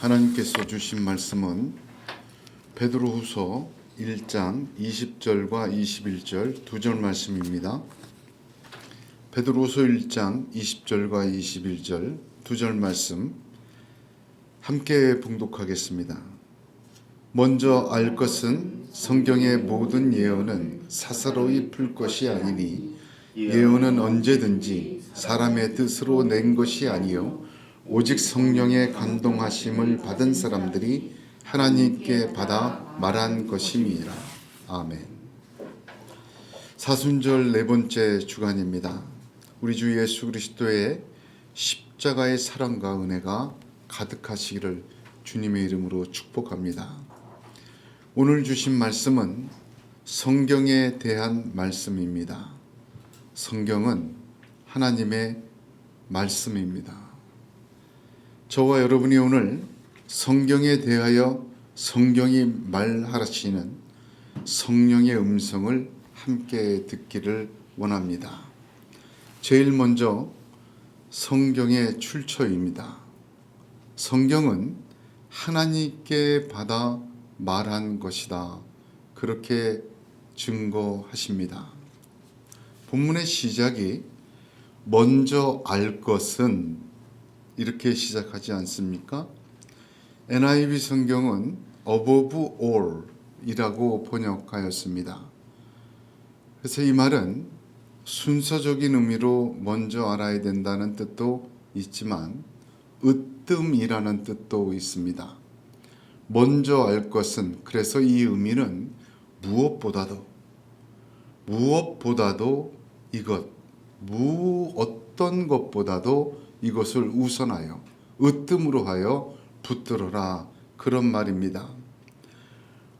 하나님께서 주신 말씀은 베드로후서 1장 20절과 21절 두 절 말씀입니다. 베드로후서 1장 20절과 21절 두 절 말씀 함께 봉독하겠습니다. 먼저 알 것은 성경의 모든 예언은 사사로이 풀 것이 아니니 예언은 언제든지 사람의 뜻으로 낸 것이 아니요 오직 성령의 감동하심을 받은 사람들이 하나님께 받아 말한 것임이라. 아멘. 사순절 네 번째 주간입니다. 우리 주 예수 그리스도의 십자가의 사랑과 은혜가 가득하시기를 주님의 이름으로 축복합니다. 오늘 주신 말씀은 성경에 대한 말씀입니다. 성경은 하나님의 말씀입니다. 저와 여러분이 오늘 성경에 대하여 성경이 말하시는 성령의 음성을 함께 듣기를 원합니다. 제일 먼저 성경의 출처입니다. 성경은 하나님께 받아 말한 것이다. 그렇게 증거하십니다. 본문의 시작이 먼저 알 것은 이렇게 시작하지 않습니까? NIV 성경은 above all 이라고 번역하였습니다. 그래서 이 말은 순서적인 의미로 먼저 알아야 된다는 뜻도 있지만 으뜸이라는 뜻도 있습니다. 먼저 알 것은, 그래서 이 의미는 무엇보다도 어떤 것보다도 이것을 우선하여 으뜸으로 하여 붙들어라, 그런 말입니다.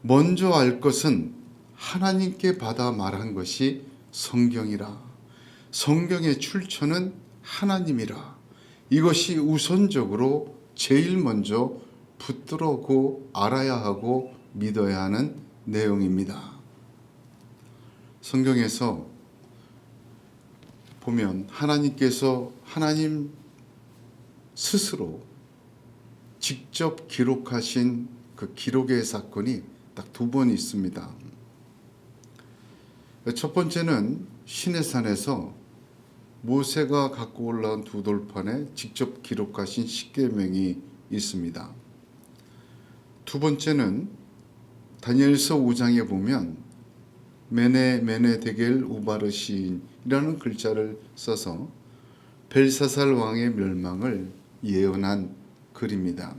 먼저 알 것은 하나님께 받아 말한 것이 성경이라. 성경의 출처는 하나님이라. 이것이 우선적으로 제일 먼저 붙들고 알아야 하고 믿어야 하는 내용입니다. 성경에서 보면 하나님 스스로 직접 기록하신 그 기록의 사건이 딱 두 번 있습니다. 첫 번째는 시내산에서 모세가 갖고 올라온 두 돌판에 직접 기록하신 십계명이 있습니다. 두 번째는 다니엘서 5장에 보면 메네 데겔 우바르신이라는 글자를 써서 벨사살 왕의 멸망을 예언한 글입니다.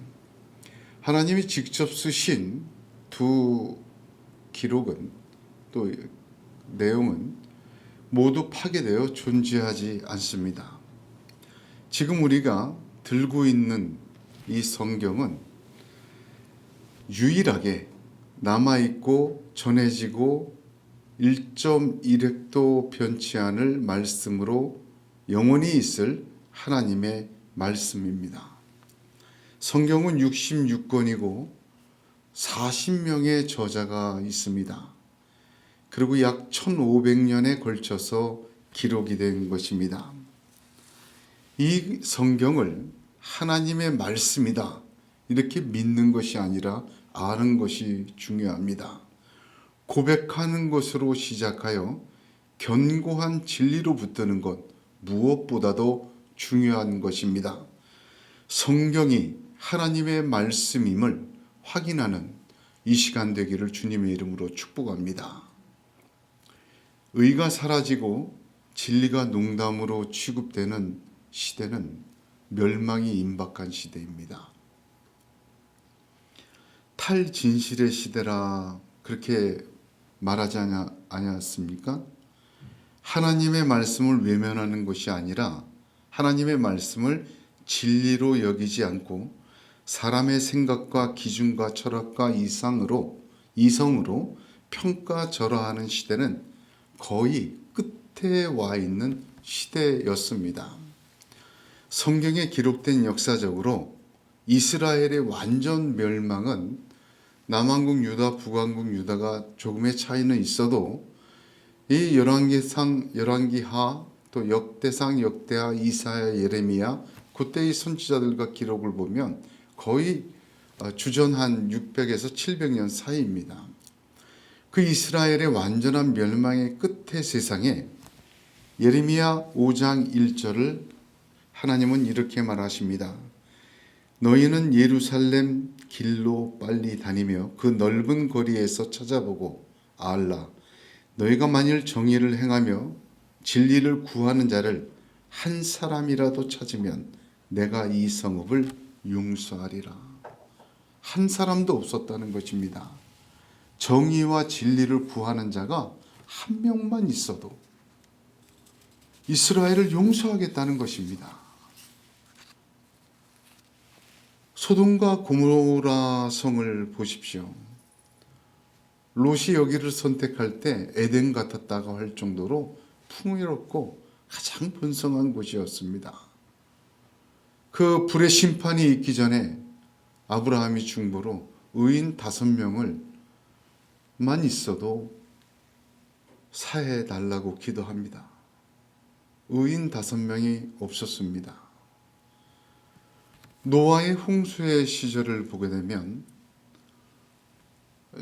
하나님이 직접 쓰신 두 기록은, 또 내용은 모두 파괴되어 존재하지 않습니다. 지금 우리가 들고 있는 이 성경은 유일하게 남아있고 전해지고 1.1획도 변치 않을 말씀으로 영원히 있을 하나님의 말씀입니다. 성경은 66권이고 40명의 저자가 있습니다. 그리고 약 1500년에 걸쳐서 기록이 된 것입니다. 이 성경을 하나님의 말씀이다 이렇게 믿는 것이 아니라 아는 것이 중요합니다. 고백하는 것으로 시작하여 견고한 진리로 붙드는 것, 무엇보다도 중요한 것입니다. 성경이 하나님의 말씀임을 확인하는 이 시간 되기를 주님의 이름으로 축복합니다. 의가 사라지고 진리가 농담으로 취급되는 시대는 멸망이 임박한 시대입니다. 탈진실의 시대라 그렇게 말하지 않았습니까? 하나님의 말씀을 외면하는 것이 아니라 하나님의 말씀을 진리로 여기지 않고 사람의 생각과 기준과 철학과 이성으로 평가절하하는 시대는 거의 끝에 와 있는 시대였습니다. 성경에 기록된 역사적으로 이스라엘의 완전 멸망은 남왕국 유다, 북왕국 유다가 조금의 차이는 있어도 이 열왕기하, 또 역대상, 역대하, 이사야, 예레미야 그때의 선지자들과 기록을 보면 거의 주전 한 600에서 700년 사이입니다. 그 이스라엘의 완전한 멸망의 끝의 세상에 예레미야 5장 1절을 하나님은 이렇게 말하십니다. 너희는 예루살렘 길로 빨리 다니며 그 넓은 거리에서 찾아보고 알라. 너희가 만일 정의를 행하며 진리를 구하는 자를 한 사람이라도 찾으면 내가 이 성읍을 용서하리라. 한 사람도 없었다는 것입니다. 정의와 진리를 구하는 자가 한 명만 있어도 이스라엘을 용서하겠다는 것입니다. 소돔과 고모라 성을 보십시오. 롯이 여기를 선택할 때 에덴 같았다고 할 정도로 풍요롭고 가장 번성한 곳이었습니다. 그 불의 심판이 있기 전에 아브라함이 중보로 의인 5명을 만 있어도 사해 달라고 기도합니다. 의인 5명이 없었습니다. 노아의 홍수의 시절을 보게 되면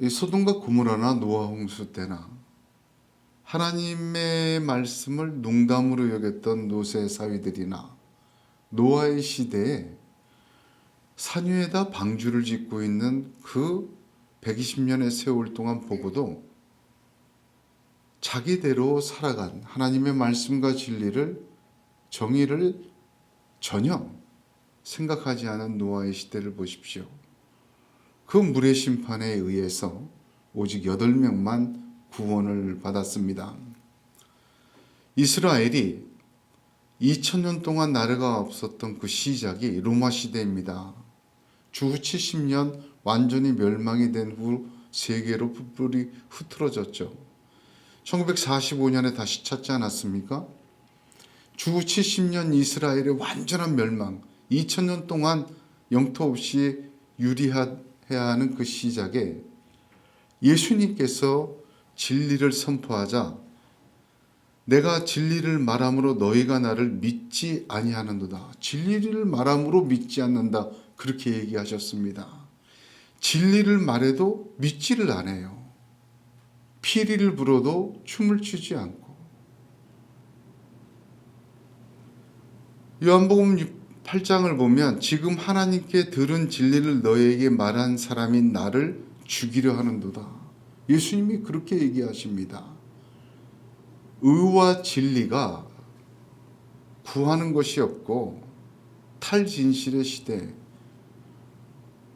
소돔과 고모라나 노아 홍수 때나 하나님의 말씀을 농담으로 여겼던 노세 사위들이나 노아의 시대에 산 위에다 방주를 짓고 있는 그 120년의 세월 동안 보고도 자기대로 살아간 하나님의 말씀과 진리를, 정의를 전혀 생각하지 않은 노아의 시대를 보십시오. 그 물의 심판에 의해서 오직 8명만 구원을 받았습니다. 이스라엘이 2000년 동안 나라가 없었던 그 시작이 로마 시대입니다. 주후 70년 완전히 멸망이 된 후 세계로 뿔뿔이 흩어졌죠. 1945년에 다시 찾지 않았습니까? 주후 70년 이스라엘의 완전한 멸망, 2000년 동안 영토 없이 유리해야 하는 그 시작에 예수님께서 진리를 선포하자 내가 진리를 말함으로 너희가 나를 믿지 아니하는도다. 진리를 말함으로 믿지 않는다. 그렇게 얘기하셨습니다. 진리를 말해도 믿지를 않아요. 피리를 불어도 춤을 추지 않고. 요한복음 8장을 보면 지금 하나님께 들은 진리를 너희에게 말한 사람인 나를 죽이려 하는도다. 예수님이 그렇게 얘기하십니다. 의와 진리가 구하는 것이 없고 탈진실의 시대,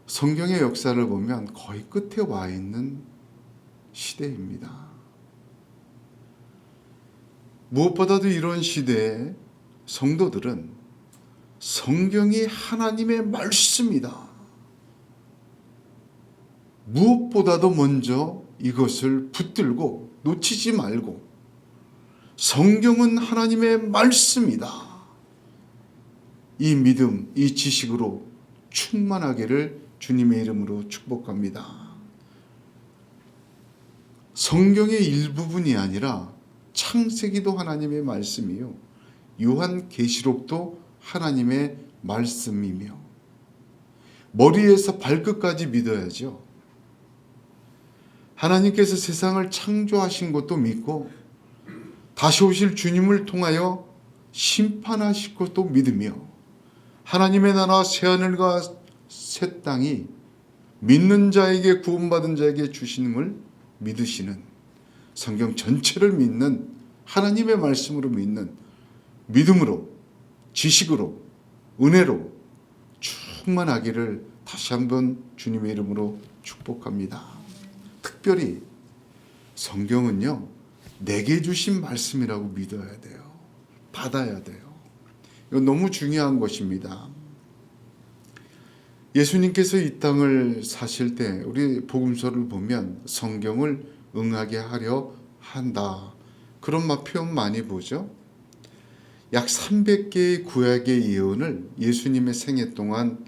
성경의 역사를 보면 거의 끝에 와 있는 시대입니다. 무엇보다도 이런 시대에 성도들은 성경이 하나님의 말씀이다. 무엇보다도 먼저 이것을 붙들고 놓치지 말고 성경은 하나님의 말씀이다. 이 믿음, 이 지식으로 충만하기를 주님의 이름으로 축복합니다. 성경의 일부분이 아니라 창세기도 하나님의 말씀이요. 요한계시록도 하나님의 말씀이며 머리에서 발끝까지 믿어야죠. 하나님께서 세상을 창조하신 것도 믿고 다시 오실 주님을 통하여 심판하실 것도 믿으며 하나님의 나라 새하늘과 새 땅이 믿는 자에게 구원받은 자에게 주심을 믿으시는 성경 전체를 믿는 하나님의 말씀으로 믿는 믿음으로 지식으로 은혜로 충만하기를 다시 한번 주님의 이름으로 축복합니다. 특별히 성경은요 내게 주신 말씀이라고 믿어야 돼요. 받아야 돼요. 이거 너무 중요한 것입니다. 예수님께서 이 땅을 사실 때 우리 복음서를 보면 성경을 응하게 하려 한다. 그런 표현 많이 보죠. 약 300개의 구약의 예언을 예수님의 생애 동안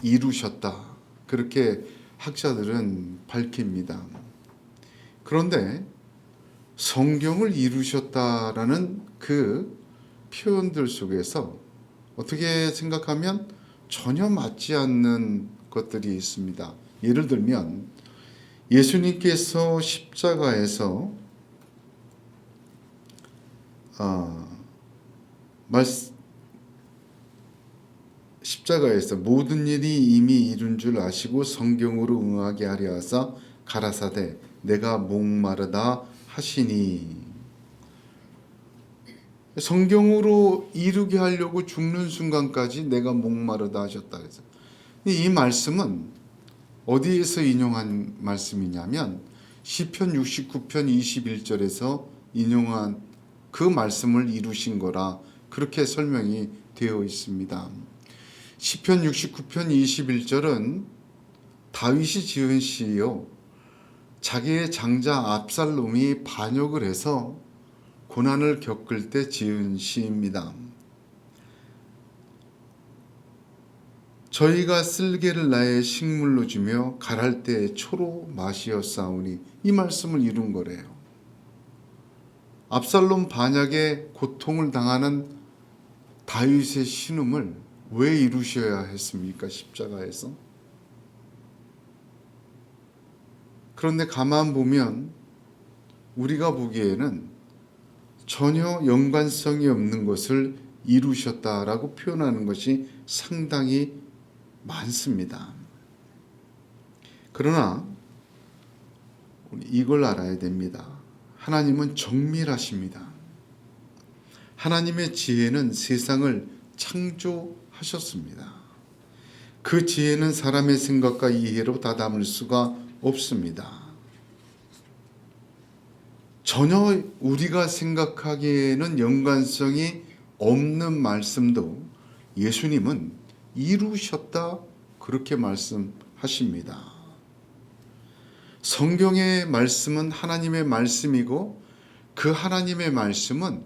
이루셨다. 그렇게 학자들은 밝힙니다. 그런데 성경을 이루셨다라는 그 표현들 속에서 어떻게 생각하면 전혀 맞지 않는 것들이 있습니다. 예를 들면 예수님께서 십자가에서 십자가에서 모든 일이 이미 이룬 줄 아시고 성경으로 응하게 하려 하사 가라사대 내가 목마르다 하시니, 성경으로 이루게 하려고 죽는 순간까지 내가 목마르다 하셨다 그래서 이 말씀은 어디에서 인용한 말씀이냐면 시편 69편 21절에서 인용한 그 말씀을 이루신 거라 그렇게 설명이 되어 있습니다. 시편 69편 21절은 다윗이 지은 시요, 자기의 장자 압살롬이 반역을 해서 고난을 겪을 때 지은 시입니다. 저희가 쓸개를 나의 식물로 주며 갈할 때의 초로 마시었사오니, 이 말씀을 이룬 거래요. 압살롬 반역에 고통을 당하는 다윗의 신음을 왜 이루셔야 했습니까? 십자가에서. 그런데 가만 보면 우리가 보기에는 전혀 연관성이 없는 것을 이루셨다라고 표현하는 것이 상당히 많습니다. 그러나 우리 이걸 알아야 됩니다. 하나님은 정밀하십니다. 하나님의 지혜는 세상을 창조하셨습니다. 그 지혜는 사람의 생각과 이해로 다 담을 수가 없습니다. 전혀 우리가 생각하기에는 연관성이 없는 말씀도 예수님은 이루셨다 그렇게 말씀하십니다. 성경의 말씀은 하나님의 말씀이고 그 하나님의 말씀은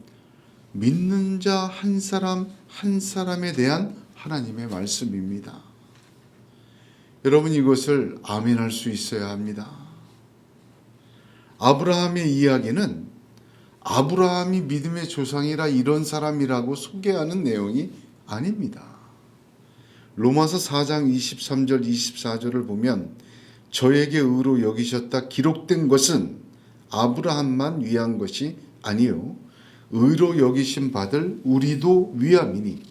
믿는 자 한 사람 한 사람에 대한 하나님의 말씀입니다. 여러분, 이것을 아멘할 수 있어야 합니다. 아브라함의 이야기는 아브라함이 믿음의 조상이라 이런 사람이라고 소개하는 내용이 아닙니다. 로마서 4장 23절 24절을 보면 저에게 의로 여기셨다 기록된 것은 아브라함만 위한 것이 아니요 의로 여기심 받을 우리도 위함이니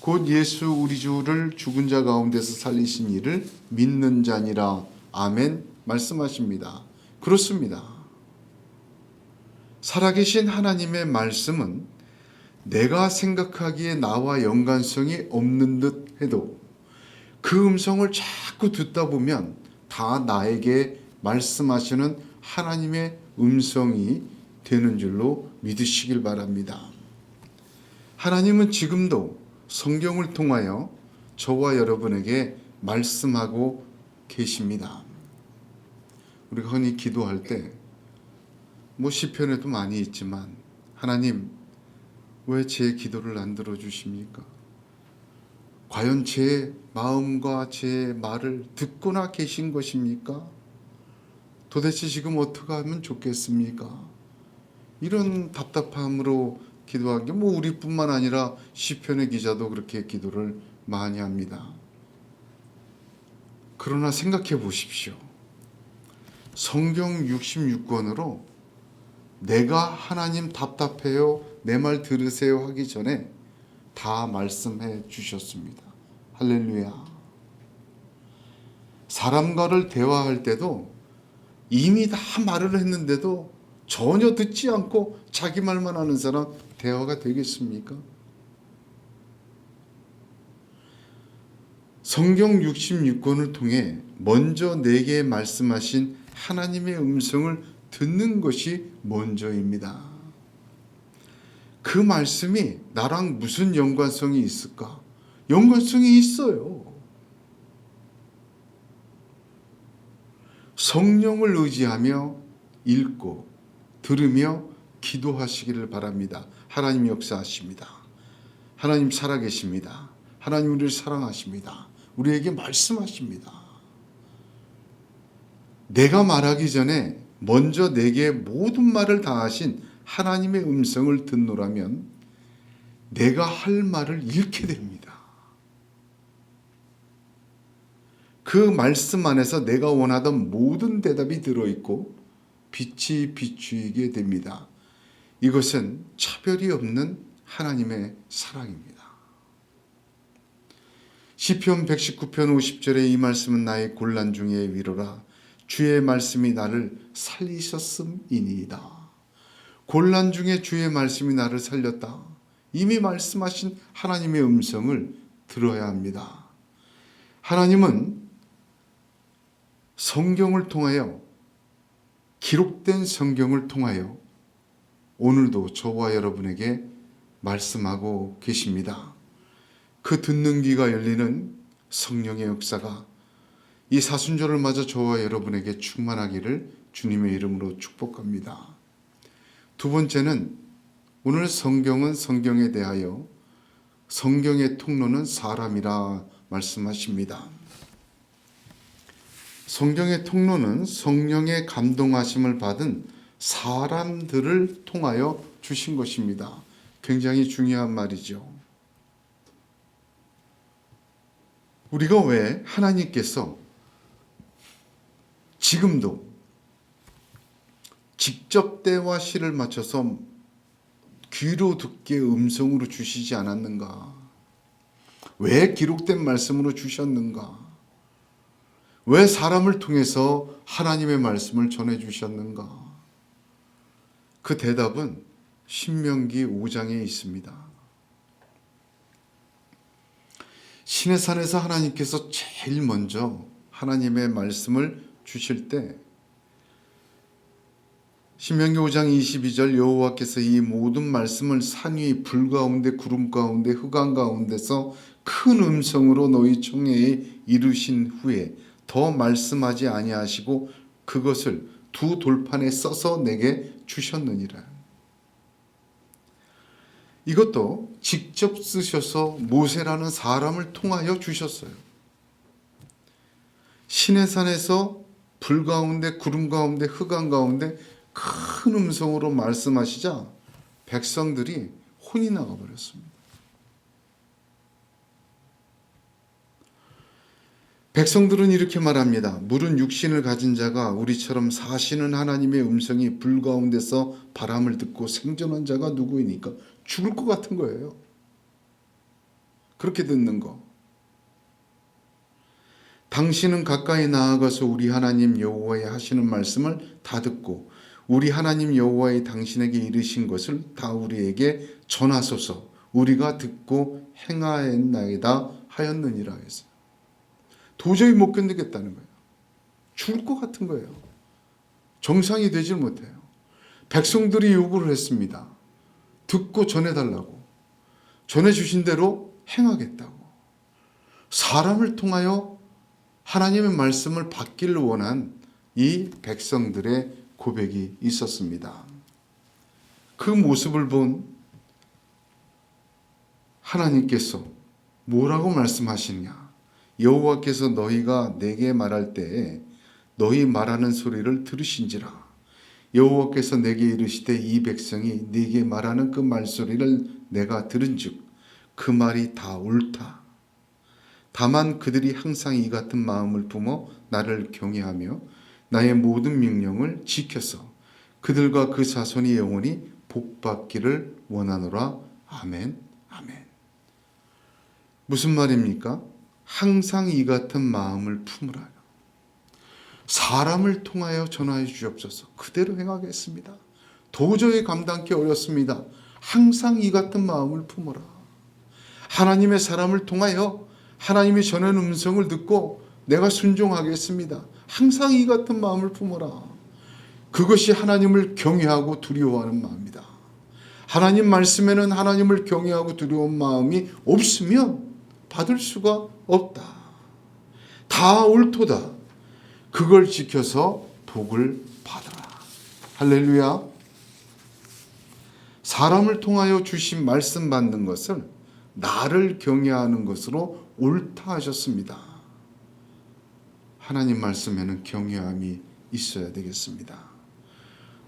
곧 예수 우리 주를 죽은 자 가운데서 살리신 이를 믿는 자니라. 아멘 말씀하십니다. 그렇습니다. 살아계신 하나님의 말씀은 내가 생각하기에 나와 연관성이 없는 듯 해도 그 음성을 자꾸 듣다 보면 다 나에게 말씀하시는 하나님의 음성이 되는 줄로 믿으시길 바랍니다. 하나님은 지금도 성경을 통하여 저와 여러분에게 말씀하고 계십니다. 우리가 흔히 기도할 때 시편에도 많이 있지만 하나님 왜 제 기도를 안 들어주십니까? 과연 제 마음과 제 말을 듣고나 계신 것입니까? 도대체 지금 어떻게 하면 좋겠습니까? 이런 답답함으로 기도한 게 우리뿐만 아니라 시편의 기자도 그렇게 기도를 많이 합니다. 그러나 생각해 보십시오. 성경 66권으로 내가 하나님 답답해요, 내 말 들으세요 하기 전에 다 말씀해 주셨습니다. 할렐루야. 사람과를 대화할 때도 이미 다 말을 했는데도 전혀 듣지 않고 자기 말만 하는 사람 대화가 되겠습니까? 성경 66권을 통해 먼저 내게 말씀하신 하나님의 음성을 듣는 것이 먼저입니다. 그 말씀이 나랑 무슨 연관성이 있을까? 연관성이 있어요. 성령을 의지하며 읽고 들으며 기도하시기를 바랍니다. 하나님 역사하십니다. 하나님 살아계십니다. 하나님 우리를 사랑하십니다. 우리에게 말씀하십니다. 내가 말하기 전에 먼저 내게 모든 말을 다 하신 하나님의 음성을 듣노라면 내가 할 말을 잃게 됩니다. 그 말씀 안에서 내가 원하던 모든 대답이 들어있고 빛이 비추이게 됩니다. 이것은 차별이 없는 하나님의 사랑입니다. 시편 119편 50절에 이 말씀은 나의 곤란 중에 위로라. 주의 말씀이 나를 살리셨음이니이다. 곤란 중에 주의 말씀이 나를 살렸다. 이미 말씀하신 하나님의 음성을 들어야 합니다. 하나님은 성경을 통하여, 기록된 성경을 통하여 오늘도 저와 여러분에게 말씀하고 계십니다. 그 듣는 귀가 열리는 성령의 역사가 이 사순절을 맞아 저와 여러분에게 충만하기를 주님의 이름으로 축복합니다. 두 번째는 오늘 성경은 성경에 대하여 성경의 통로는 사람이라 말씀하십니다. 성경의 통로는 성령의 감동하심을 받은 사람들을 통하여 주신 것입니다. 굉장히 중요한 말이죠. 우리가 왜 하나님께서 지금도 직접 때와 시를 맞춰서 귀로 듣게 음성으로 주시지 않았는가? 왜 기록된 말씀으로 주셨는가? 왜 사람을 통해서 하나님의 말씀을 전해 주셨는가? 그 대답은 신명기 5장에 있습니다. 시내산에서 하나님께서 제일 먼저 하나님의 말씀을 주실 때 신명기 5장 22절 여호와께서 이 모든 말씀을 산 위 불 가운데 구름 가운데 흑암 가운데서 큰 음성으로 너희 청해에 이루신 후에 더 말씀하지 아니하시고 그것을 두 돌판에 써서 내게 주셨느니라. 이것도 직접 쓰셔서 모세라는 사람을 통하여 주셨어요. 시내산에서 불 가운데 구름 가운데 흑암 가운데 큰 음성으로 말씀하시자 백성들이 혼이 나가버렸습니다. 백성들은 이렇게 말합니다. 물은 육신을 가진 자가 우리처럼 사시는 하나님의 음성이 불 가운데서 바람을 듣고 생존한 자가 누구이니까? 죽을 것 같은 거예요. 그렇게 듣는 거. 당신은 가까이 나아가서 우리 하나님 여호와의 하시는 말씀을 다 듣고 우리 하나님 여호와의 당신에게 이르신 것을 다 우리에게 전하소서. 우리가 듣고 행하였나이다 하였느니라 했어요. 도저히 못 견디겠다는 거예요. 죽을 것 같은 거예요. 정상이 되질 못해요. 백성들이 요구를 했습니다. 듣고 전해달라고. 전해주신 대로 행하겠다고. 사람을 통하여 하나님의 말씀을 받기를 원한 이 백성들의 고백이 있었습니다. 그 모습을 본 하나님께서 뭐라고 말씀하시냐? 여호와께서 너희가 내게 말할 때에 너희 말하는 소리를 들으신지라. 여호와께서 내게 이르시되 이 백성이 네게 말하는 그 말소리를 내가 들은즉 그 말이 다 옳다. 다만 그들이 항상 이 같은 마음을 품어 나를 경외하며 나의 모든 명령을 지켜서 그들과 그 자손이 영원히 복받기를 원하노라. 아멘. 아멘. 무슨 말입니까? 항상 이 같은 마음을 품으라. 사람을 통하여 전하여 주옵소서. 그대로 행하겠습니다. 도저히 감당하기 어렵습니다. 항상 이 같은 마음을 품어라. 하나님의 사람을 통하여 하나님이 전하는 음성을 듣고 내가 순종하겠습니다. 항상 이 같은 마음을 품어라. 그것이 하나님을 경외하고 두려워하는 마음이다. 하나님 말씀에는 하나님을 경외하고 두려운 마음이 없으면 받을 수가 없다. 다 옳도다. 그걸 지켜서 복을 받아라. 할렐루야. 사람을 통하여 주신 말씀 받는 것을 나를 경외하는 것으로 옳다 하셨습니다. 하나님 말씀에는 경외함이 있어야 되겠습니다.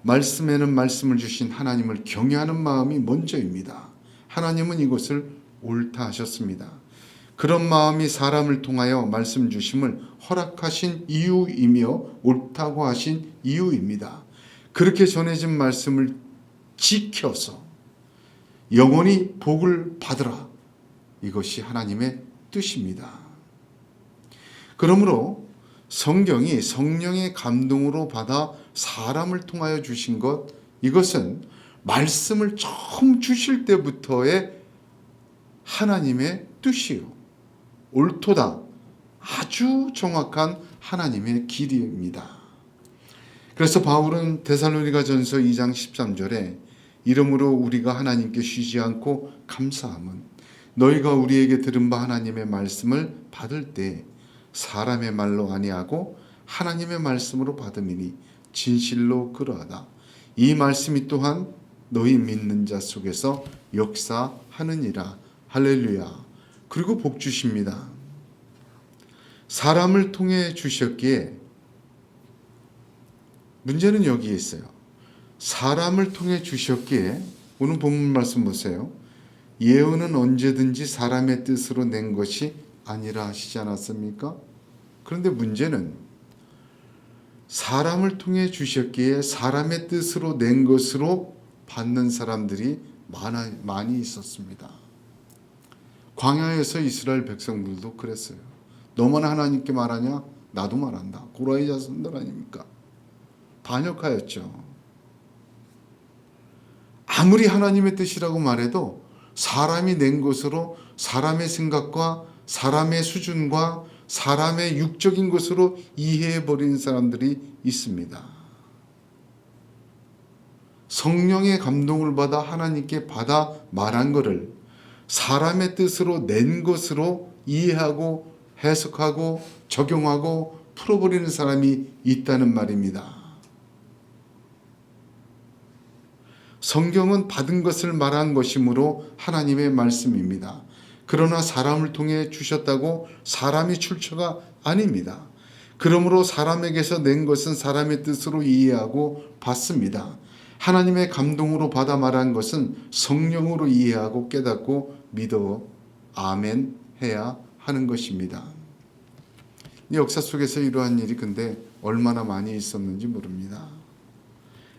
말씀에는 말씀을 주신 하나님을 경외하는 마음이 먼저입니다. 하나님은 이것을 옳다 하셨습니다. 그런 마음이 사람을 통하여 말씀 주심을 허락하신 이유이며 옳다고 하신 이유입니다. 그렇게 전해진 말씀을 지켜서 영원히 복을 받으라. 이것이 하나님의 뜻입니다. 그러므로 성경이 성령의 감동으로 받아 사람을 통하여 주신 것, 이것은 말씀을 처음 주실 때부터의 하나님의 뜻이요, 옳도다, 아주 정확한 하나님의 길입니다. 그래서 바울은 데살로니가전서 2장 13절에 이러므로 우리가 하나님께 쉬지 않고 감사함은 너희가 우리에게 들은 바 하나님의 말씀을 받을 때 사람의 말로 아니하고 하나님의 말씀으로 받음이니 진실로 그러하다. 이 말씀이 또한 너희 믿는 자 속에서 역사하느니라. 할렐루야. 그리고 복 주십니다. 사람을 통해 주셨기에 문제는 여기에 있어요. 사람을 통해 주셨기에 오늘 본문 말씀 보세요. 예언은 언제든지 사람의 뜻으로 낸 것이 아니라 하시지 않았습니까? 그런데 문제는 사람을 통해 주셨기에 사람의 뜻으로 낸 것으로 받는 사람들이 많이 있었습니다. 광야에서 이스라엘 백성들도 그랬어요. 너만 하나님께 말하냐? 나도 말한다. 고라의 자손들 아닙니까? 반역하였죠. 아무리 하나님의 뜻이라고 말해도 사람이 낸 것으로 사람의 생각과 사람의 수준과 사람의 육적인 것으로 이해해버리는 사람들이 있습니다. 성령의 감동을 받아 하나님께 받아 말한 것을 사람의 뜻으로 낸 것으로 이해하고 해석하고 적용하고 풀어버리는 사람이 있다는 말입니다. 성경은 받은 것을 말한 것이므로 하나님의 말씀입니다. 그러나 사람을 통해 주셨다고 사람이 출처가 아닙니다. 그러므로 사람에게서 낸 것은 사람의 뜻으로 이해하고 받습니다. 하나님의 감동으로 받아 말한 것은 성령으로 이해하고 깨닫고 믿어 아멘 해야 하는 것입니다. 역사 속에서 이러한 일이 근데 얼마나 많이 있었는지 모릅니다.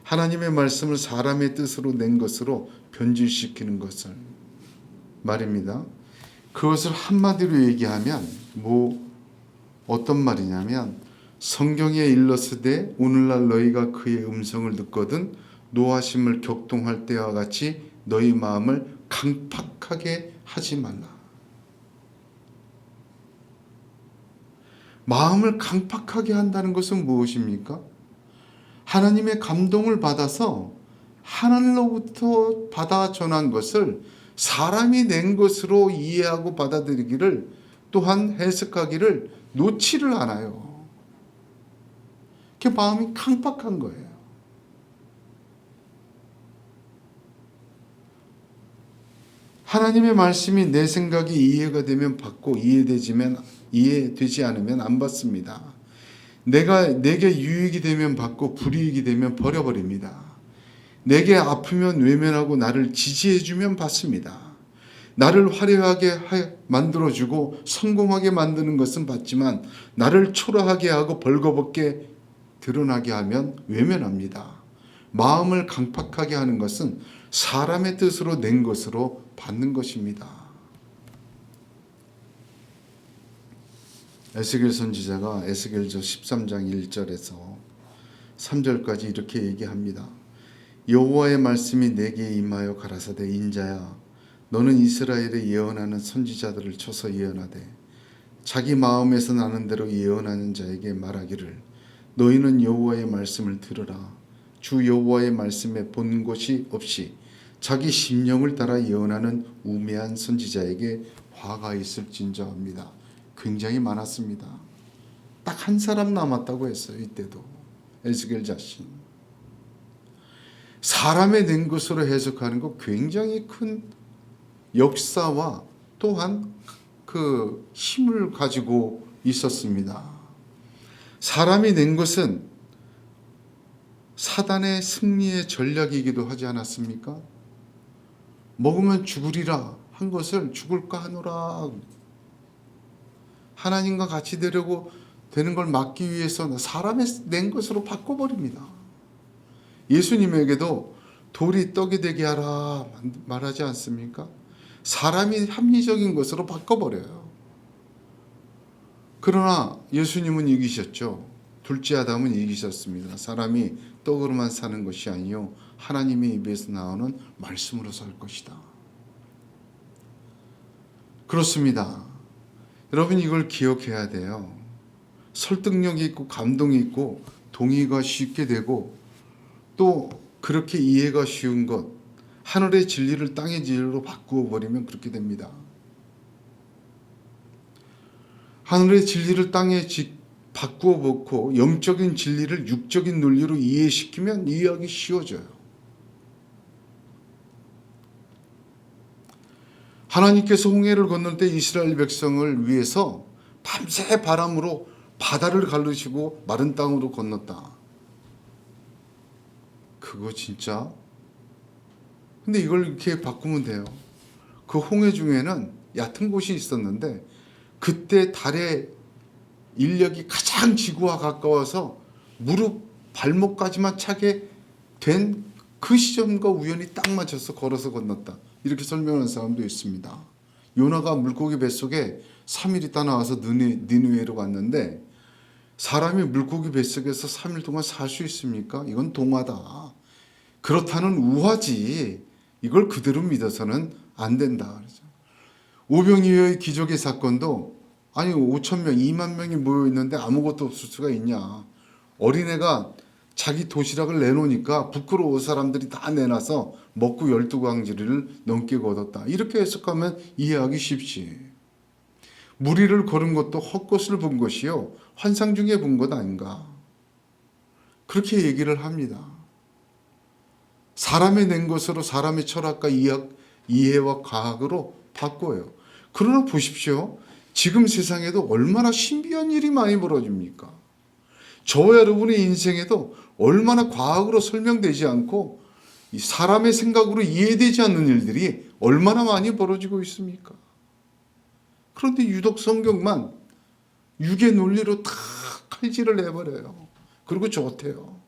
하나님의 말씀을 사람의 뜻으로 낸 것으로 변질시키는 것을 말입니다. 그것을 한마디로 얘기하면 어떤 말이냐면 성경에 일렀으되 오늘날 너희가 그의 음성을 듣거든 노하심을 격동할 때와 같이 너희 마음을 강팍하게 하지 말라. 마음을 강팍하게 한다는 것은 무엇입니까? 하나님의 감동을 받아서 하늘로부터 받아 전한 것을 사람이 낸 것으로 이해하고 받아들이기를 또한 해석하기를 놓지를 않아요. 그 마음이 강팍한 거예요. 하나님의 말씀이 내 생각이 이해가 되면 받고 이해되지 않으면 안 받습니다. 내게 유익이 되면 받고 불이익이 되면 버려버립니다. 내게 아프면 외면하고 나를 지지해주면 받습니다. 나를 화려하게 만들어주고 성공하게 만드는 것은 받지만 나를 초라하게 하고 벌거벗게 드러나게 하면 외면합니다. 마음을 강팍하게 하는 것은 사람의 뜻으로 낸 것으로 받는 것입니다. 에스겔 선지자가 에스겔서 13장 1절에서 3절까지 이렇게 얘기합니다. 여호와의 말씀이 내게 임하여 가라사대 인자야 너는 이스라엘에 예언하는 선지자들을 쳐서 예언하되 자기 마음에서 나는 대로 예언하는 자에게 말하기를 너희는 여호와의 말씀을 들으라. 주 여호와의 말씀에 본 것이 없이 자기 심령을 따라 예언하는 우매한 선지자에게 화가 있을진저 합니다. 굉장히 많았습니다. 딱 한 사람 남았다고 했어요. 이때도 에스겔 자신. 사람의 낸 것으로 해석하는 거 굉장히 큰 역사와 또한 그 힘을 가지고 있었습니다. 사람이 낸 것은 사단의 승리의 전략이기도 하지 하나님과 같이 되려고 되는 걸 막기 위해서 사람의 낸 것으로 바꿔버립니다. 예수님에게도 돌이 떡이 되게 하라 말하지 않습니까? 사람이 합리적인 것으로 바꿔버려요. 그러나 예수님은 이기셨죠. 둘째 아담은 이기셨습니다. 사람이 떡으로만 사는 것이 아니요 하나님의 입에서 나오는 말씀으로 살 것이다. 그렇습니다. 여러분 이걸 기억해야 돼요. 설득력이 있고 감동이 있고 동의가 쉽게 되고 또 그렇게 이해가 쉬운 것, 하늘의 진리를 땅의 진리로 바꾸어 버리면 그렇게 됩니다. 하늘의 진리를 땅에 바꾸어 놓고 영적인 진리를 육적인 논리로 이해시키면 이해하기 쉬워져요. 하나님께서 홍해를 건널 때 이스라엘 백성을 위해서 밤새 바람으로 바다를 가르시고 마른 땅으로 건넜다. 그거 진짜? 근데 이걸 이렇게 바꾸면 돼요. 그 홍해 중에는 얕은 곳이 있었는데 그때 달의 인력이 가장 지구와 가까워서 무릎 발목까지만 차게 된 그 시점과 우연히 딱 맞춰서 걸어서 건넜다. 이렇게 설명하는 사람도 있습니다. 요나가 물고기 뱃속에 3일 있다 나와서 니느웨로 갔는데 사람이 물고기 뱃속에서 3일 동안 살 수 있습니까? 이건 동화다. 그렇다는 우화지. 이걸 그대로 믿어서는 안 된다. 오병이어의 기적의 사건도 아니 5,000명, 2만 명이 모여 있는데 아무것도 없을 수가 있냐. 어린애가 자기 도시락을 내놓으니까 부끄러워 사람들이 다 내놔서 먹고 12광지리를 넘게 거뒀다. 이렇게 해석하면 이해하기 쉽지. 무리를 걸은 것도 헛것을 본 것이요 환상 중에 본 것 아닌가. 그렇게 얘기를 합니다. 사람이 낸 것으로 사람의 철학과 이해와 과학으로 바꿔요. 그러나 보십시오. 지금 세상에도 얼마나 신비한 일이 많이 벌어집니까? 저와 여러분의 인생에도 얼마나 과학으로 설명되지 않고 사람의 생각으로 이해되지 않는 일들이 얼마나 많이 벌어지고 있습니까? 그런데 유독 성경만 육의 논리로 다 칼질을 해버려요. 그리고 좋대요.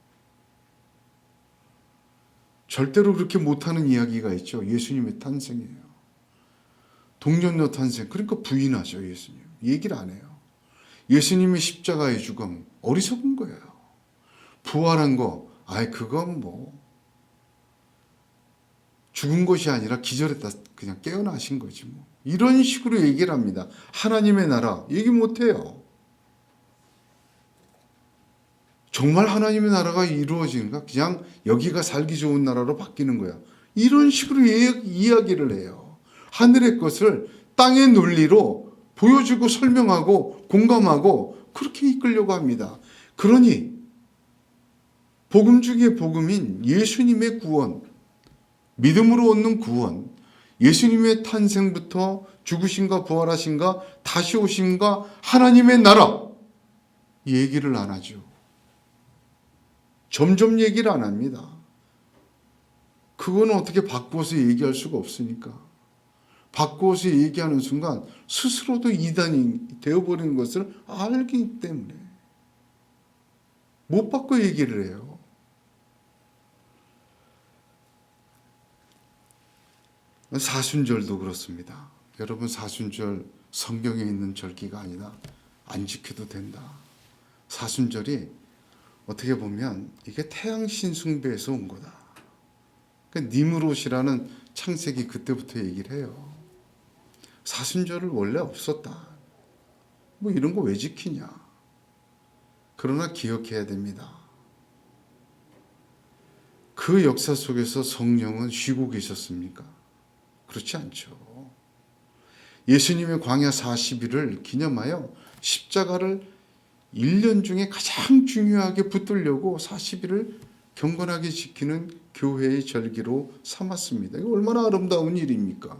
절대로 그렇게 못하는 이야기가 있죠. 예수님의 탄생이에요. 동년녀 탄생. 그러니까 부인하죠. 예수님. 얘기를 안 해요. 예수님의 십자가의 죽음. 어리석은 거예요. 부활한 거. 아이 그건 뭐 죽은 것이 아니라 기절했다. 그냥 깨어나신 거지 뭐. 이런 식으로 얘기를 합니다. 하나님의 나라. 얘기 못해요. 정말 하나님의 나라가 이루어지는가? 그냥 여기가 살기 좋은 나라로 바뀌는 거야. 이런 식으로 이야기를 해요. 하늘의 것을 땅의 논리로 보여주고 설명하고 공감하고 그렇게 이끌려고 합니다. 그러니 복음 중에 복음인 예수님의 구원, 믿음으로 얻는 구원, 예수님의 탄생부터 죽으심과 부활하심과 다시 오심과 하나님의 나라 얘기를 안 하죠. 점점 얘기를 안 합니다. 그거는 어떻게 바꾸어서 얘기할 수가 없으니까. 바꾸어서 얘기하는 순간 스스로도 이단이 되어버리는 것을 알기 때문에 못 바꿔 얘기를 해요. 사순절도 그렇습니다. 여러분 사순절 성경에 있는 절기가 아니라 안 지켜도 된다. 사순절이 어떻게 보면 이게 태양신 숭배에서 온 거다. 그러니까 니므롯이라는 창세기 그때부터 얘기를 해요. 사순절을 원래 없었다. 뭐 이런 거 왜 지키냐. 그러나 기억해야 됩니다. 그 역사 속에서 성령은 쉬고 계셨습니까? 그렇지 않죠. 예수님의 광야 40일을 기념하여 십자가를 1년 중에 가장 중요하게 붙들려고 40일을 경건하게 지키는 교회의 절기로 삼았습니다. 이거 얼마나 아름다운 일입니까?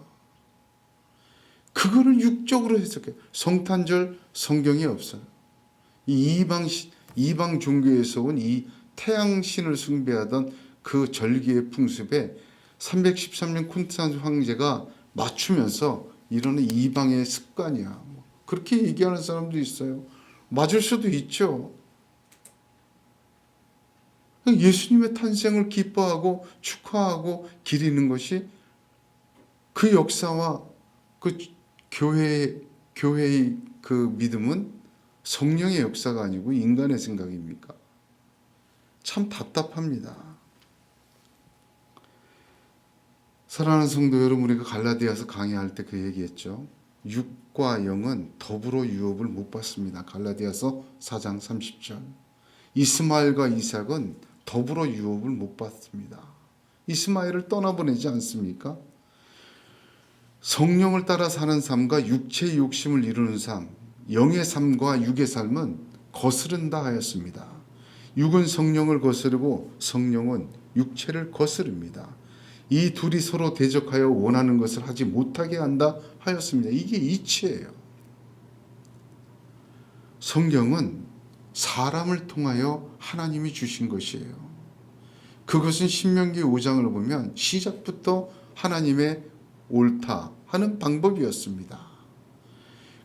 그거를 육적으로 해석해요. 성탄절 성경이 없어요. 이 이방 종교에서 온 이 태양신을 숭배하던 그 절기의 풍습에 313년 콘스탄스 황제가 맞추면서 이러는 이방의 습관이야. 그렇게 얘기하는 사람도 있어요. 맞을 수도 있죠. 예수님의 탄생을 기뻐하고 축하하고 기리는 것이 그 역사와 그 교회의 그 믿음은 성령의 역사가 아니고 인간의 생각입니까? 참 답답합니다. 사랑하는 성도 여러분, 우리가 갈라디아서 강의할 때 그 얘기했죠. 육과 영은 더불어 유업을 못 받습니다. 갈라디아서 4장 30절. 이스마엘과 이삭은 더불어 유업을 못 받습니다. 이스마엘을 떠나보내지 않습니까? 성령을 따라 사는 삶과 육체의 욕심을 이루는 삶, 영의 삶과 육의 삶은 거스른다 하였습니다. 육은 성령을 거스르고 성령은 육체를 거스릅니다. 이 둘이 서로 대적하여 원하는 것을 하지 못하게 한다 하였습니다. 이게 이치예요. 성경은 사람을 통하여 하나님이 주신 것이에요. 그것은 신명기 5장을 보면 시작부터 하나님의 옳다 하는 방법이었습니다.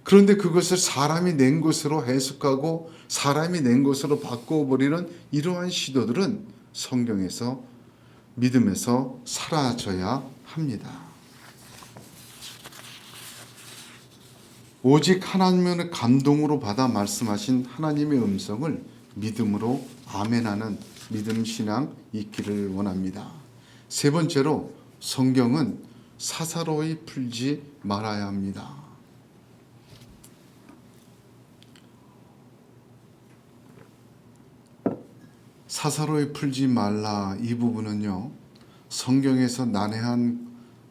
그런데 그것을 사람이 낸 것으로 해석하고 사람이 낸 것으로 바꿔버리는 이러한 시도들은 성경에서 믿음에서 사라져야 합니다. 오직 하나님의 감동으로 받아 말씀하신 하나님의 음성을 믿음으로 아멘하는 믿음 신앙 있기를 원합니다. 세 번째로 성경은 사사로이 풀지 말아야 합니다. 사사로이 풀지 말라 이 부분은요, 성경에서 난해한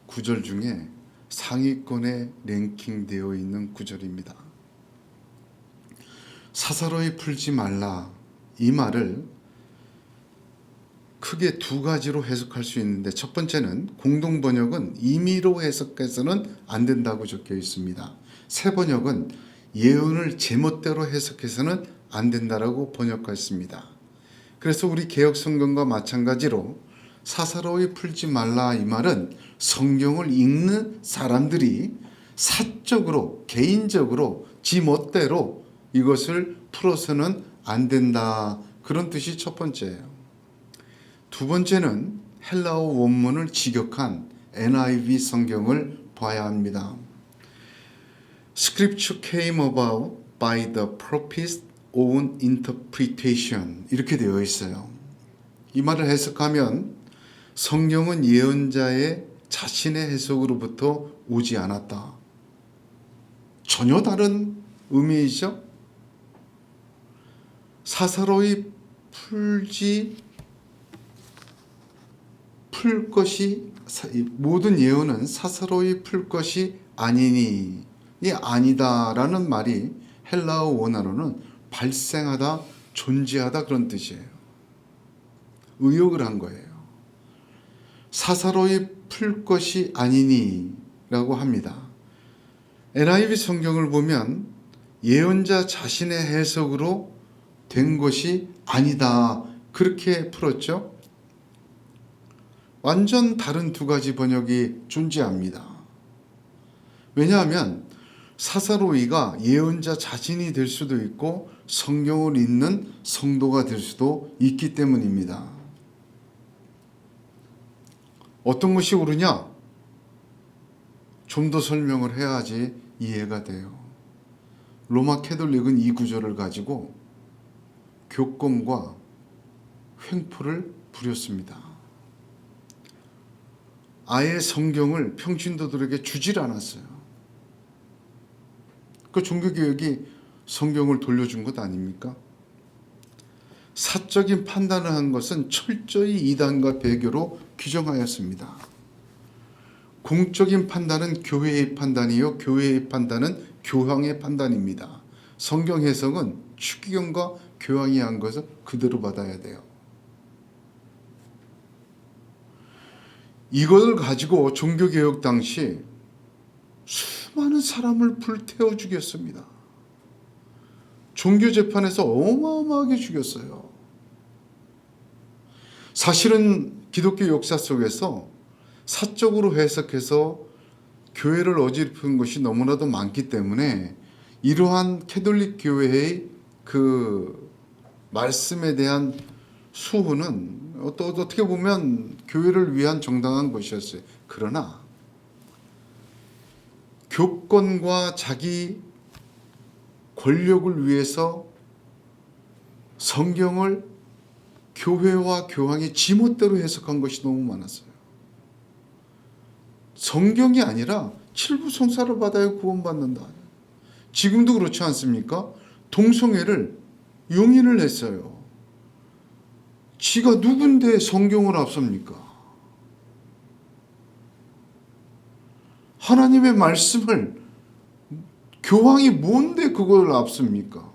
구절 중에 상위권에 랭킹되어 있는 구절입니다. 사사로이 풀지 말라 이 말을 크게 두 가지로 해석할 수 있는데, 첫 번째는 공동 번역은 임의로 해석해서는 안 된다고 적혀 있습니다. 새 번역은 예언을 제멋대로 해석해서는 안 된다라고 번역했습니다. 그래서 우리 개역 성경과 마찬가지로 사사로이 풀지 말라 이 말은 성경을 읽는 사람들이 사적으로 개인적으로 지멋대로 이것을 풀어서는 안 된다, 그런 뜻이 첫 번째예요. 두 번째는 헬라어 원문을 직역한 NIV 성경을 봐야 합니다. Scripture came about by the prophet's own interpretation 이렇게 되어 있어요. 이 말을 해석하면 성경은 예언자의 자신의 해석으로부터 오지 않았다. 전혀 다른 의미이죠. 사사로이 풀 것이, 모든 예언은 사사로이 풀 것이 아니니 이 아니다라는 말이 헬라어 원어로는 발생하다, 존재하다 그런 뜻이에요. 의역을 한 거예요. 사사로이 풀 것이 아니니 라고 합니다. NIV 성경을 보면 예언자 자신의 해석으로 된 것이 아니다 그렇게 풀었죠. 완전 다른 두 가지 번역이 존재합니다. 왜냐하면 사사로이가 예언자 자신이 될 수도 있고 성경을 읽는 성도가 될 수도 있기 때문입니다. 어떤 것이 옳으냐? 좀 더 설명을 해야지 이해가 돼요. 로마 캐톨릭은 이 구절을 가지고 교권과 횡포를 부렸습니다. 아예 성경을 평신도들에게 주질 않았어요. 그 종교개혁이 성경을 돌려준 것 아닙니까? 사적인 판단을 한 것은 철저히 이단과 배교로 규정하였습니다. 공적인 판단은 교회의 판단이요, 교회의 판단은 교황의 판단입니다. 성경 해석은 추기경과 교황이 한 것을 그대로 받아야 돼요. 이것을 가지고 종교개혁 당시 수많은 사람을 불태워 죽였습니다. 종교재판에서 어마어마하게 죽였어요. 사실은 기독교 역사 속에서 사적으로 해석해서 교회를 어지럽힌 것이 너무나도 많기 때문에 이러한 캐톨릭 교회의 그 말씀에 대한 수호는 어떻게 보면 교회를 위한 정당한 것이었어요. 그러나 교권과 자기 권력을 위해서 성경을 교회와 교황이 지멋대로 해석한 것이 너무 많았어요. 성경이 아니라 칠부성사를 받아야 구원받는다. 지금도 그렇지 않습니까? 동성애를 용인을 했어요. 지가 누군데 성경을 앞섭니까? 하나님의 말씀을 교황이 뭔데 그걸 앞섭니까?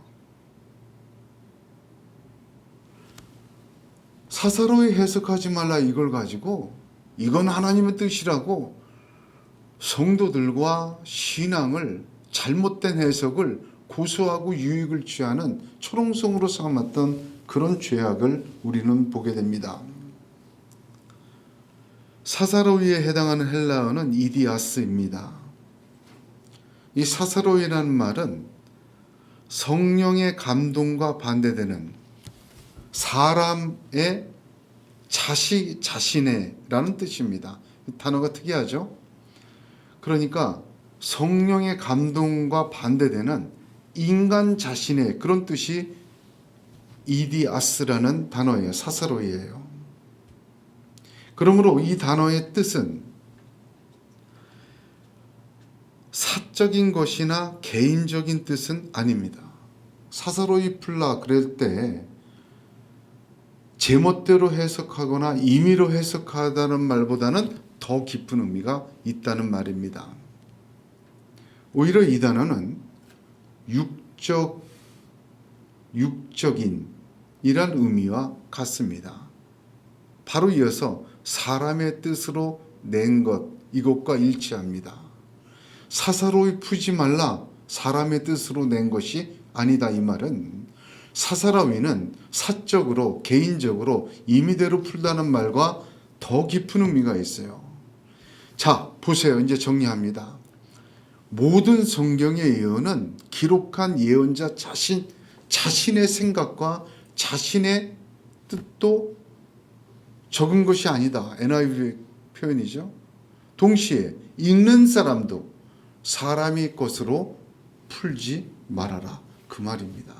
사사로이 해석하지 말라 이걸 가지고 이건 하나님의 뜻이라고 성도들과 신앙을 잘못된 해석을 고소하고 유익을 취하는 초롱성으로 삼았던 그런 죄악을 우리는 보게 됩니다. 사사로이에 해당하는 헬라어는 이디아스입니다. 이 사사로이라는 말은 성령의 감동과 반대되는 사람의 자신의라는 뜻입니다. 단어가 특이하죠? 그러니까 성령의 감동과 반대되는 인간 자신의 그런 뜻이 이디아스라는 단어예요. 사사로이예요. 그러므로 이 단어의 뜻은 사적인 것이나 개인적인 뜻은 아닙니다. 사사로이 풀라 그럴 때 제멋대로 해석하거나 임의로 해석하다는 말보다는 더 깊은 의미가 있다는 말입니다. 오히려 이 단어는 육적인 이란 의미와 같습니다. 바로 이어서 사람의 뜻으로 낸 것 이것과 일치합니다. 사사로이 풀지 말라 사람의 뜻으로 낸 것이 아니다 이 말은 사사로이는 사적으로 개인적으로 임의대로 풀다는 말과 더 깊은 의미가 있어요. 자 보세요. 이제 정리합니다. 모든 성경의 예언은 기록한 예언자 자신의 생각과 자신의 뜻도 적은 것이 아니다. NIV 표현이죠. 동시에 읽는 사람도 사람의 것으로 풀지 말아라. 그 말입니다.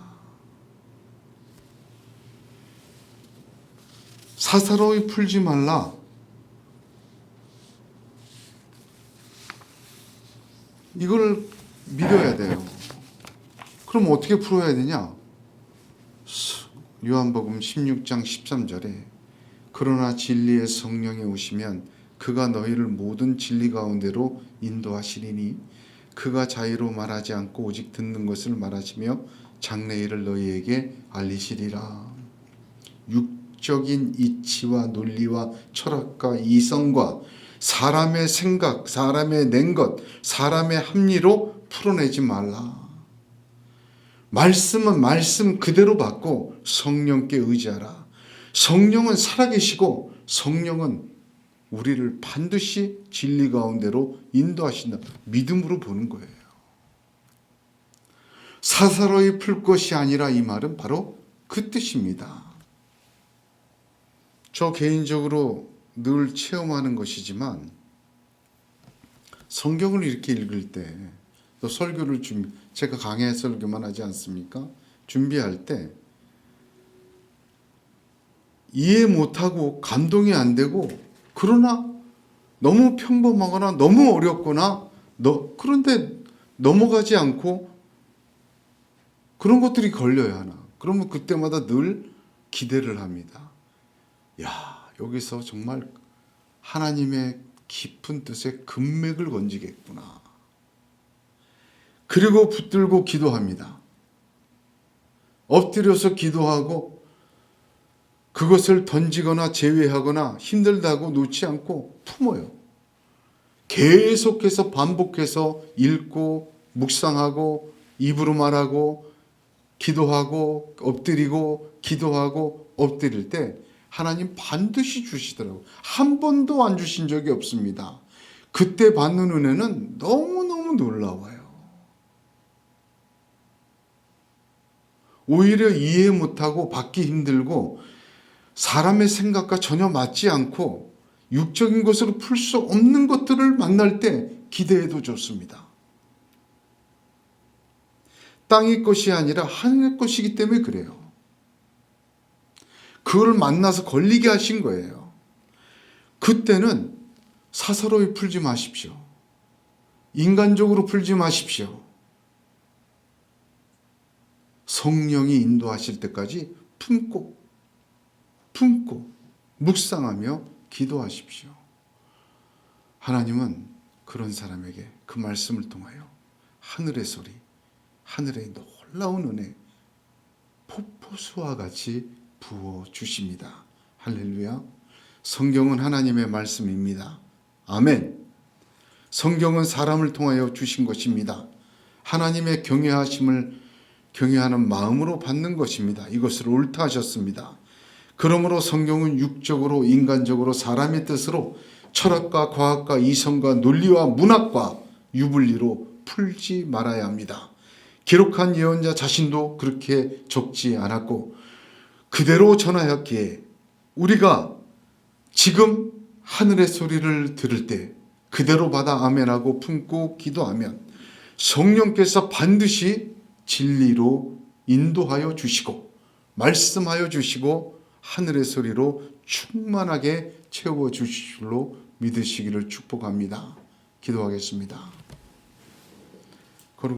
사사로이 풀지 말라. 이걸 믿어야 돼요. 그럼 어떻게 풀어야 되냐? 요한복음 16장 13절에 그러나 진리의 성령이 오시면 그가 너희를 모든 진리 가운데로 인도하시리니 그가 자의로 말하지 않고 오직 듣는 것을 말하시며 장래일을 너희에게 알리시리라. 육적인 이치와 논리와 철학과 이성과 사람의 생각, 사람의 낸 것, 사람의 합리로 풀어내지 말라. 말씀은 말씀 그대로 받고 성령께 의지하라. 성령은 살아계시고 성령은 우리를 반드시 진리 가운데로 인도하신다. 믿음으로 보는 거예요. 사사로이 풀 것이 아니라 이 말은 바로 그 뜻입니다. 저 개인적으로 늘 체험하는 것이지만 성경을 이렇게 읽을 때 또 설교를 제가 강해 설교만 하지 않습니까? 준비할 때 이해 못하고 감동이 안 되고 그러나 너무 평범하거나 너무 어렵거나 그런데 넘어가지 않고 그런 것들이 걸려야 하나. 그러면 그때마다 늘 기대를 합니다. 야, 여기서 정말 하나님의 깊은 뜻에 금맥을 건지겠구나. 그리고 붙들고 기도합니다. 엎드려서 기도하고 그것을 던지거나 제외하거나 힘들다고 놓지 않고 품어요. 계속해서 반복해서 읽고 묵상하고 입으로 말하고 기도하고 엎드리고 기도하고 엎드릴 때 하나님 반드시 주시더라고요. 한 번도 안 주신 적이 없습니다. 그때 받는 은혜는 너무너무 놀라워요. 오히려 이해 못하고 받기 힘들고 사람의 생각과 전혀 맞지 않고 육적인 것으로 풀 수 없는 것들을 만날 때 기대해도 좋습니다. 땅의 것이 아니라 하늘의 것이기 때문에 그래요. 그걸 만나서 걸리게 하신 거예요. 그때는 사사로이 풀지 마십시오. 인간적으로 풀지 마십시오. 성령이 인도하실 때까지 품고 묵상하며 기도하십시오. 하나님은 그런 사람에게 그 말씀을 통하여 하늘의 소리, 하늘의 놀라운 은혜, 폭포수와 같이 부어주십니다. 할렐루야. 성경은 하나님의 말씀입니다. 아멘. 성경은 사람을 통하여 주신 것입니다. 하나님의 경외하는 마음으로 받는 것입니다. 이것을 옳다 하셨습니다. 그러므로 성경은 육적으로 인간적으로 사람의 뜻으로 철학과 과학과 이성과 논리와 문학과 유불리로 풀지 말아야 합니다. 기록한 예언자 자신도 그렇게 적지 않았고 그대로 전하였기에 우리가 지금 하늘의 소리를 들을 때 그대로 받아 아멘하고 품고 기도하면 성령께서 반드시 진리로 인도하여 주시고 말씀하여 주시고 하늘의 소리로 충만하게 채워 주실 줄로 믿으시기를 축복합니다. 기도하겠습니다.